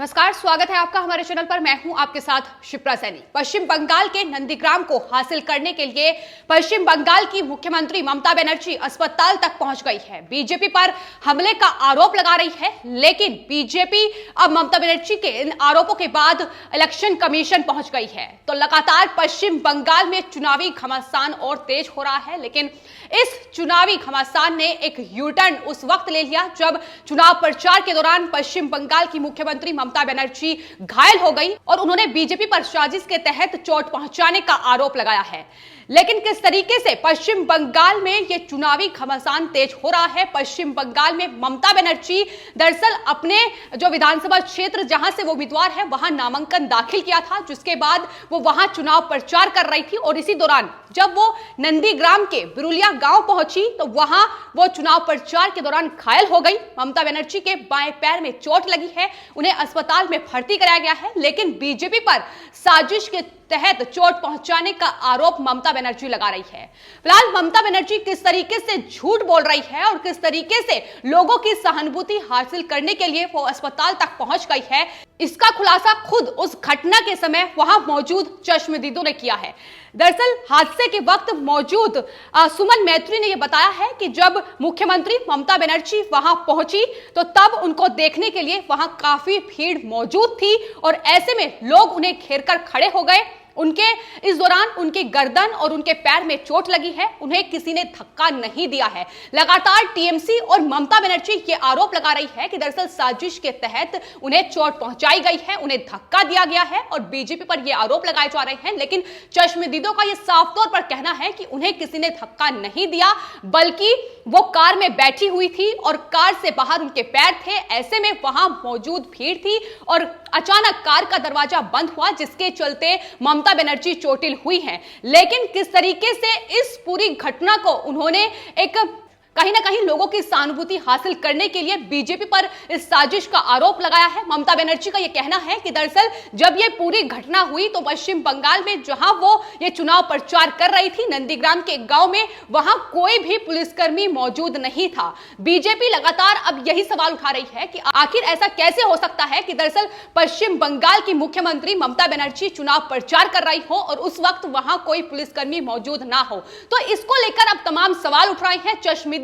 नमस्कार, स्वागत है आपका हमारे चैनल पर। मैं हूं आपके साथ शिप्रा सैनी। पश्चिम बंगाल के नंदीग्राम को हासिल करने के लिए पश्चिम बंगाल की मुख्यमंत्री ममता बनर्जी अस्पताल तक पहुंच गई है। बीजेपी पर हमले का आरोप लगा रही है, लेकिन बीजेपी अब ममता बनर्जी के इन आरोपों के बाद इलेक्शन कमीशन पहुंच गई है। तो लगातार पश्चिम बंगाल में चुनावी घमासान और तेज हो रहा है, लेकिन इस चुनावी घमासान ने एक यू टर्न उस वक्त ले लिया जब चुनाव प्रचार के दौरान पश्चिम बंगाल की मुख्यमंत्री ममता बनर्जी घायल हो गई और उन्होंने बीजेपी पर साजिश के तहत चोट पहुंचाने का आरोप लगाया है। लेकिन किस तरीके से पश्चिम बंगाल में यह चुनावी घमासान तेज हो रहा है। पश्चिम बंगाल में ममता बनर्जी दरअसल अपने जो विधानसभा क्षेत्र जहां से वो उम्मीदवार है वहां नामांकन दाखिल किया था, जिसके बाद वो वहां चुनाव प्रचार कर रही थी और इसी दौरान जब वो नंदीग्राम के बिरुलिया गांव पहुंची तो वहां वो चुनाव प्रचार के दौरान घायल हो गई। ममता बनर्जी के बाएं पैर में चोट लगी है, उन्हें अस्पताल में भर्ती कराया गया है, लेकिन बीजेपी पर साजिश के तहत चोट पहुंचाने का आरोप ममता बनर्जी लगा रही है। फिलहाल ममता बनर्जी किस तरीके से झूठ बोल रही है और किस तरीके से लोगों की सहानुभूति हासिल करने के लिए वो अस्पताल तक पहुंच गई है, इसका खुलासा खुद उस घटना के समय वहां मौजूद चश्मदीदों ने किया है। दरअसल हादसे के वक्त मौजूद सुमन मैत्री ने यह बताया है कि जब मुख्यमंत्री ममता बनर्जी वहां पहुंची तो तब उनको देखने के लिए वहां काफी भीड़ मौजूद थी और ऐसे में लोग उन्हें घेरकर खड़े हो गए। उनके इस दौरान उनकी गर्दन और उनके पैर में चोट लगी है, उन्हें किसी ने धक्का नहीं दिया है। लगातार टीएमसी और ममता बनर्जी ये आरोप लगा रही है कि दरअसल साजिश के तहत उन्हें चोट पहुंचाई गई है, उन्हें धक्का दिया गया है और बीजेपी पर ये आरोप लगाए जा रहे हैं। लेकिन चश्मदीदों का यह साफ तौर पर कहना है कि उन्हें किसी ने धक्का नहीं दिया, बल्कि वो कार में बैठी हुई थी और कार से बाहर उनके पैर थे। ऐसे में वहां मौजूद भीड़ थी और अचानक कार का दरवाजा बंद हुआ, जिसके चलते ममता बनर्जी चोटिल हुई हैं। लेकिन किस तरीके से इस पूरी घटना को उन्होंने एक कहीं ना कहीं लोगों की सहानुभूति हासिल करने के लिए बीजेपी पर इस साजिश का आरोप लगाया है। ममता बनर्जी का यह कहना है कि दरअसल जब यह पूरी घटना हुई तो पश्चिम बंगाल में जहां वो ये चुनाव प्रचार कर रही थी नंदीग्राम के गांव में, वहां कोई भी पुलिसकर्मी मौजूद नहीं था। बीजेपी लगातार अब यही सवाल उठा रही है कि आखिर ऐसा कैसे हो सकता है कि दरअसल पश्चिम बंगाल की मुख्यमंत्री ममता बनर्जी चुनाव प्रचार कर रही हो और उस वक्त वहां कोई पुलिसकर्मी मौजूद ना हो। तो इसको लेकर अब तमाम सवाल उठ रहे हैं। चश्मदीद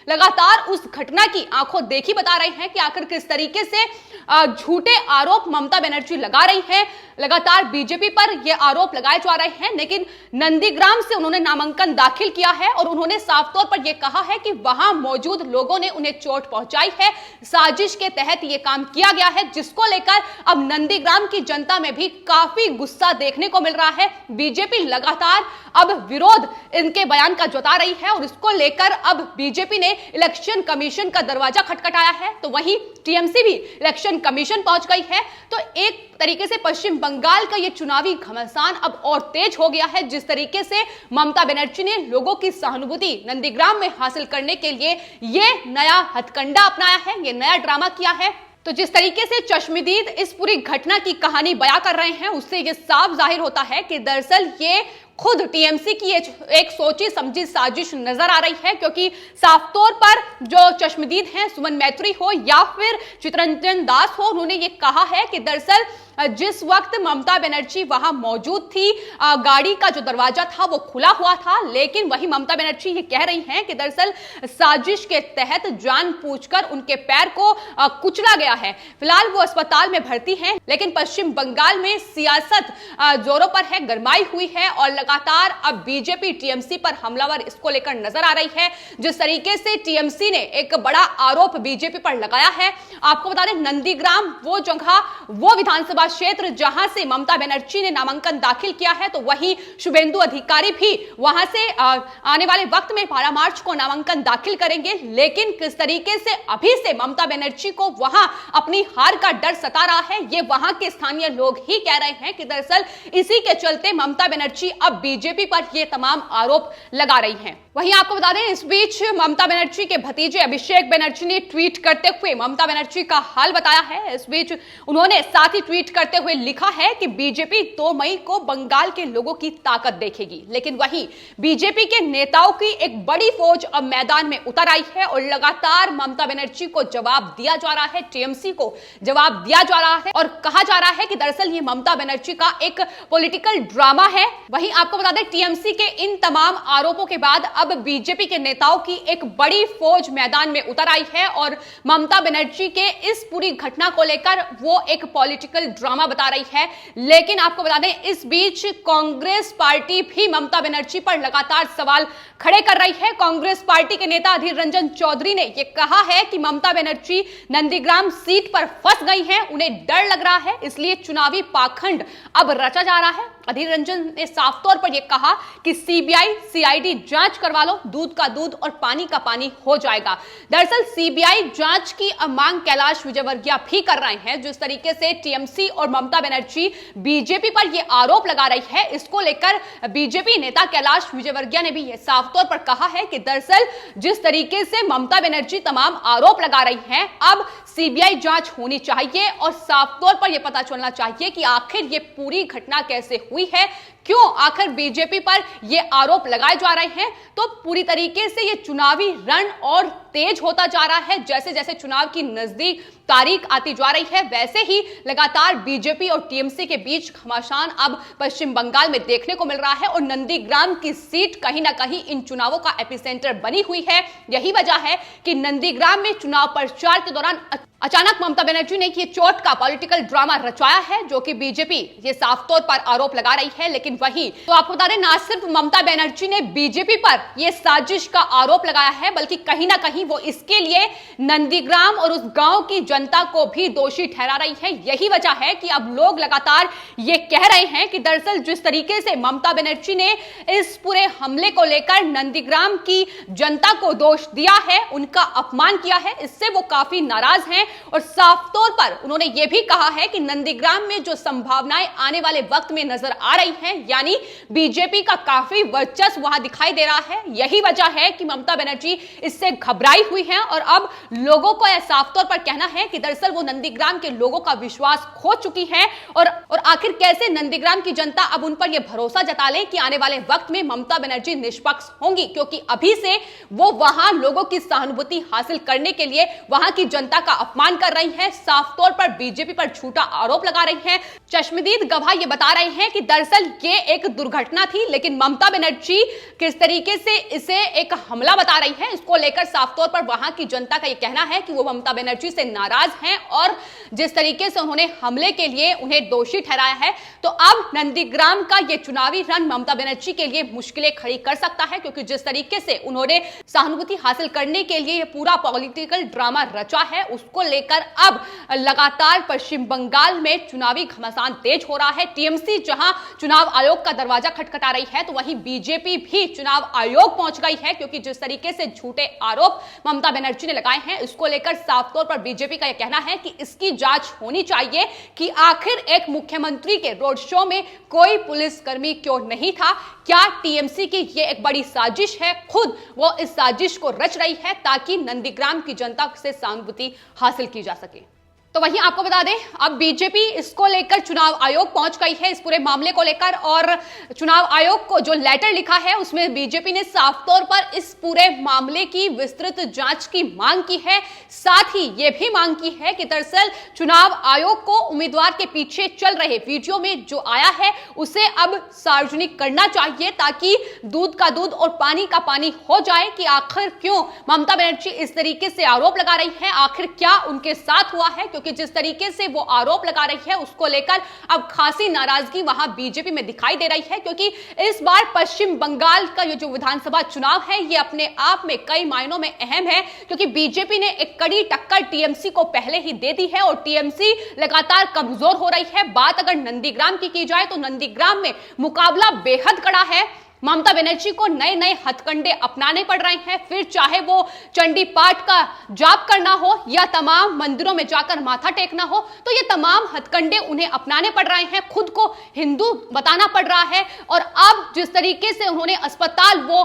लगातार उस घटना की आंखों देखी बता रहे हैं कि आखिर किस तरीके से झूठे आरोप ममता बनर्जी लगा रही हैं। लगातार बीजेपी पर यह आरोप लगाए जा रहे हैं, लेकिन नंदीग्राम से उन्होंने नामांकन दाखिल किया है और उन्होंने साफ तौर पर यह कहा है कि वहां मौजूद लोगों ने उन्हें चोट पहुंचाई है, साजिश के तहत यह काम किया गया है, जिसको लेकर अब नंदीग्राम की जनता में भी काफी गुस्सा देखने को मिल रहा है। बीजेपी लगातार अब विरोध इनके बयान का जता रही है और इसको लेकर अब बीजेपी ने इलेक्शन कमीशन का दरवाजा खटखटाया है, तो वहीं टीएमसी भी इलेक्शन कमीशन पहुंच गई है। तो एक तरीके से पश्चिम बंगाल का यह चुनावी घमासान अब और तेज हो गया है। जिस तरीके से ममता बनर्जी ने लोगों की सहानुभूति नंदीग्राम में हासिल करने के लिए यह नया हथकंडा अपनाया है, यह नया ड्रामा किया है। तो जिस तरीके से चश्मदीद इस पूरी घटना की कहानी बयां कर रहे हैं, उससे यह साफ जाहिर होता है कि दरअसल ये खुद टीएमसी की एक सोची समझी साजिश नजर आ रही है, क्योंकि साफ तौर पर जो चश्मदीद हैं, सुमन मैत्री हो या फिर चितरंजन दास हो, उन्होंने ये कहा है कि दरअसल जिस वक्त ममता बनर्जी वहां मौजूद थी, गाड़ी का जो दरवाजा था वो खुला हुआ था, लेकिन वही ममता बनर्जी ये कह रही हैं कि दरअसल साजिश के तहत जानबूझकर उनके पैर को कुचला गया है। फिलहाल वो अस्पताल में भर्ती हैं, लेकिन पश्चिम बंगाल में सियासत जोरों पर है, गरमाई हुई है और लगातार अब बीजेपी टीएमसी पर हमलावर इसको लेकर नजर आ रही है। जिस तरीके से टीएमसी ने एक बड़ा आरोप बीजेपी पर लगाया है, आपको बता दें नंदीग्राम वो जगह, वो विधानसभा क्षेत्र जहां से ममता बनर्जी ने नामांकन दाखिल किया है, तो वहीं शुभेंदु अधिकारी भी वहां से आने वाले वक्त में 12 मार्च को नामांकन दाखिल करेंगे। लेकिन किस तरीके से अभी से ममता बनर्जी को वहां अपनी हार का डर सता रहा है, ये वहां के स्थानीय लोग ही कह रहे हैं कि दरअसल इसी के चलते ममता बनर्जी अब बीजेपी पर ये तमाम आरोप लगा रही हैं। वहीं आपको बता दें, इस बीच ममता बनर्जी के भतीजे अभिषेक बनर्जी ने ट्वीट करते हुए ममता बनर्जी का हाल बताया है। इस बीच उन्होंने साथ ही ट्वीट करते हुए लिखा है कि बीजेपी 2 मई को बंगाल के लोगों की ताकत देखेगी। लेकिन वहीं बीजेपी के नेताओं की एक बड़ी फौज अब मैदान में उतर आई है और लगातार ममता बनर्जी को जवाब दिया जा रहा है, टीएमसी को जवाब दिया जा रहा है और कहा जा रहा है कि दरअसल ये ममता बनर्जी का एक पॉलिटिकल ड्रामा है। वहीं आपको बता दें, टीएमसी के इन तमाम आरोपों के बाद अब बीजेपी के नेताओं की एक बड़ी फौज मैदान में उतर आई है और ममता बनर्जी के इस पूरी घटना को लेकर वो एक पॉलिटिकल ड्रामा बता रही है। लेकिन आपको बता दें, इस बीच कांग्रेस पार्टी भी ममता बनर्जी पर लगातार सवाल खड़े कर रही है। कांग्रेस पार्टी के नेता अधीर रंजन चौधरी ने यह कहा है कि ममता बनर्जी नंदीग्राम सीट पर फंस गई हैं, उन्हें डर लग रहा है, इसलिए चुनावी पाखंड अब रचा जा रहा है। अधीर रंजन ने साफ तौर पर यह कहा कि सीबीआई सीआईडी जांच करवा लो, दूध का दूध और पानी का पानी हो जाएगा। दरअसल सीबीआई जांच की मांग कैलाश विजयवर्गीय भी कर रहे हैं। जिस तरीके से टीएमसी और ममता बनर्जी बीजेपी पर यह आरोप लगा रही है, इसको लेकर बीजेपी नेता कैलाश विजयवर्गीय ने भी यह साफ तौर पर कहा है कि दरअसल जिस तरीके से ममता बनर्जी तमाम आरोप लगा रही हैं, अब सीबीआई जांच होनी चाहिए और साफ तौर पर यह पता चलना चाहिए कि आखिर ये पूरी घटना कैसे हुई है, क्यों आखिर बीजेपी पर ये आरोप लगाए जा रहे हैं। तो पूरी तरीके से ये चुनावी रण और तेज होता जा रहा है। जैसे जैसे चुनाव की नजदीक तारीख आती जा रही है, वैसे ही लगातार बीजेपी और टीएमसी के बीच घमासान अब पश्चिम बंगाल में देखने को मिल रहा है और नंदीग्राम की सीट कहीं ना कहीं इन चुनावों का एपिसेंटर बनी हुई है। यही वजह है कि नंदीग्राम में चुनाव प्रचार के दौरान अचानक ममता बनर्जी ने ये चोट का पॉलिटिकल ड्रामा रचाया है, जो कि बीजेपी ये साफ तौर पर आरोप लगा रही है। लेकिन वहीं तो आपको बता दें, ना सिर्फ ममता बनर्जी ने बीजेपी पर यह साजिश का आरोप लगाया है, बल्कि कहीं ना कहीं वो इसके लिए नंदीग्राम और उस गांव की जनता को भी दोषी ठहरा रही है। यही वजह है कि अब लोग लगातार ये कह रहे हैं कि दरअसल जिस तरीके से ममता बनर्जी ने इस पूरे हमले को लेकर नंदीग्राम की जनता को दोष दिया है, उनका अपमान किया है, इससे वो काफी नाराज हैं और साफ तौर पर उन्होंने यह भी कहा है कि नंदीग्राम में जो संभावनाएं आने वाले वक्त में नजर आ रही हैं, यानी बीजेपी का काफी वर्चस्व वहां दिखाई दे रहा है। यही वजह है कि ममता बनर्जी इससे घबराई हुई हैं और अब लोगों को यह साफ तौर पर कहना है कि दरअसल वो नंदीग्राम के लोगों का विश्वास खो चुकी है और आखिर कैसे नंदीग्राम की जनता अब उन पर यह भरोसा जता ले कि आने वाले वक्त में ममता बनर्जी निष्पक्ष होंगी, क्योंकि अभी से वो वहां लोगों की सहानुभूति हासिल करने के लिए वहां की जनता का अपमान कर रही है, साफ तौर पर बीजेपी पर झूठा आरोप लगा रही है। चश्मदीद गवाह ये बता रहे हैं कि दरअसल ये एक दुर्घटना थी, लेकिन ममता बनर्जी किस तरीके से इसे एक हमला बता रही है, इसको लेकर साफ तौर पर वहां की जनता का ये कहना है कि वो ममता बनर्जी से नाराज हैं और जिस तरीके से उन्होंने हमले के लिए उन्हें दोषी ठहराया है, तो अब नंदीग्राम का ये चुनावी रण ममता बनर्जी के लिए मुश्किलें खड़ी कर सकता है, क्योंकि जिस तरीके से उन्होंने सहानुभूति हासिल करने के लिए पूरा पॉलिटिकल ड्रामा रचा है, उसको लेकर अब लगातार पश्चिम बंगाल में चुनावी घमासान तेज हो रहा है। टीएमसी जहां चुनाव आयोग का दरवाजा खटखटा रही है, तो वहीं बीजेपी भी चुनाव आयोग पहुंच गई है, क्योंकि जिस तरीके से झूठे आरोप ममता बनर्जी ने लगाए हैं, इसको लेकर साफ तौर पर बीजेपी का यह कहना है कि इसकी जांच होनी चाहिए कि आखिर एक मुख्यमंत्री के रोड शो में कोई पुलिसकर्मी क्यों नहीं था। क्या टीएमसी की यह एक बड़ी साजिश है, खुद वो इस साजिश को रच रही है ताकि नंदीग्राम की जनता से सहानुभूति हासिल की जा सके। तो वहीं आपको बता दें, अब बीजेपी इसको लेकर चुनाव आयोग पहुंच गई है इस पूरे मामले को लेकर, और चुनाव आयोग को जो लेटर लिखा है उसमें बीजेपी ने साफ तौर पर इस पूरे मामले की विस्तृत जांच की मांग की है। साथ ही यह भी मांग की है कि दरअसल चुनाव आयोग को उम्मीदवार के पीछे चल रहे वीडियो में जो आया है उसे अब सार्वजनिक करना चाहिए, ताकि दूध का दूध और पानी का पानी हो जाए कि आखिर क्यों ममता बनर्जी इस तरीके से आरोप लगा रही है, आखिर क्या उनके साथ हुआ है, क्योंकि जिस तरीके से वो आरोप लगा रही है उसको लेकर अब खासी नाराजगी वहां बीजेपी में दिखाई दे रही है, क्योंकि इस बार पश्चिम बंगाल का ये जो विधानसभा चुनाव है ये अपने आप में कई मायनों में अहम है, क्योंकि बीजेपी ने एक कड़ी टक्कर टीएमसी को पहले ही दे दी है और टीएमसी लगातार कमजोर हो रही है। बात अगर नंदीग्राम की जाए तो नंदीग्राम में मुकाबला बेहद कड़ा है। ममता बनर्जी को नए नए हथकंडे अपनाने पड़ रहे हैं। फिर चाहे वो चंडी पाठ का जाप करना हो या तमाम मंदिरों में जाकर माथा टेकना हो, तो ये तमाम हथकंडे उन्हें अपनाने पड़ रहे हैं। खुद को हिंदू बताना पड़ रहा है और अब जिस तरीके से उन्होंने अस्पताल वो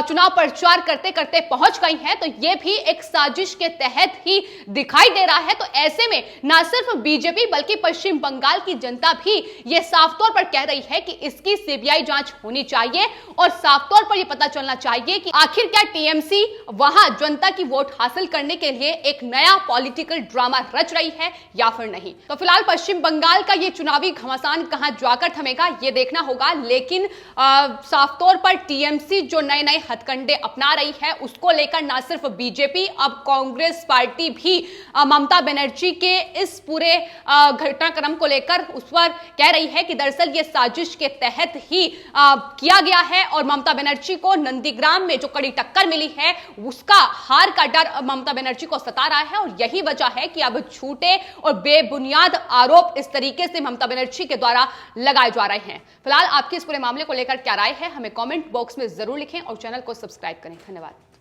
चुनाव प्रचार करते करते पहुंच गई हैं, तो ये भी एक साजिश के तहत ही दिखाई दे रहा है। तो ऐसे में ना सिर्फ बीजेपी बल्कि पश्चिम बंगाल की जनता भी ये साफ तौर पर कह रही है कि इसकी सीबीआई जांच होनी चाहिए और साफ तौर पर यह पता चलना चाहिए कि आखिर क्या टीएमसी वहां जनता की वोट हासिल करने के लिए एक नया पॉलिटिकल ड्रामा रच रही है या फिर नहीं। तो फिलहाल पश्चिम बंगाल का ये चुनावी घमासान कहां जाकर थमेगा ये देखना होगा, लेकिन साफ तौर पर टीएमसी जो नए नए हथकंडे अपना रही है उसको लेकर ना सिर्फ बीजेपी, अब कांग्रेस पार्टी भी ममता बनर्जी के इस पूरे घटनाक्रम को लेकर उस पर कह रही है कि दरअसल ये साजिश के तहत ही किया गया है और ममता बनर्जी को नंदीग्राम में जो कड़ी टक्कर मिली है उसका हार का डर ममता बनर्जी को सता रहा है और यही वजह है कि अब झूठे और बेबुनियाद आरोप इस तरीके से ममता बनर्जी के द्वारा लगाए जा रहे हैं। फिलहाल आपकी इस पूरे मामले को लेकर क्या राय है हमें कमेंट बॉक्स में जरूर लिखें और चैनल को सब्सक्राइब करें। धन्यवाद।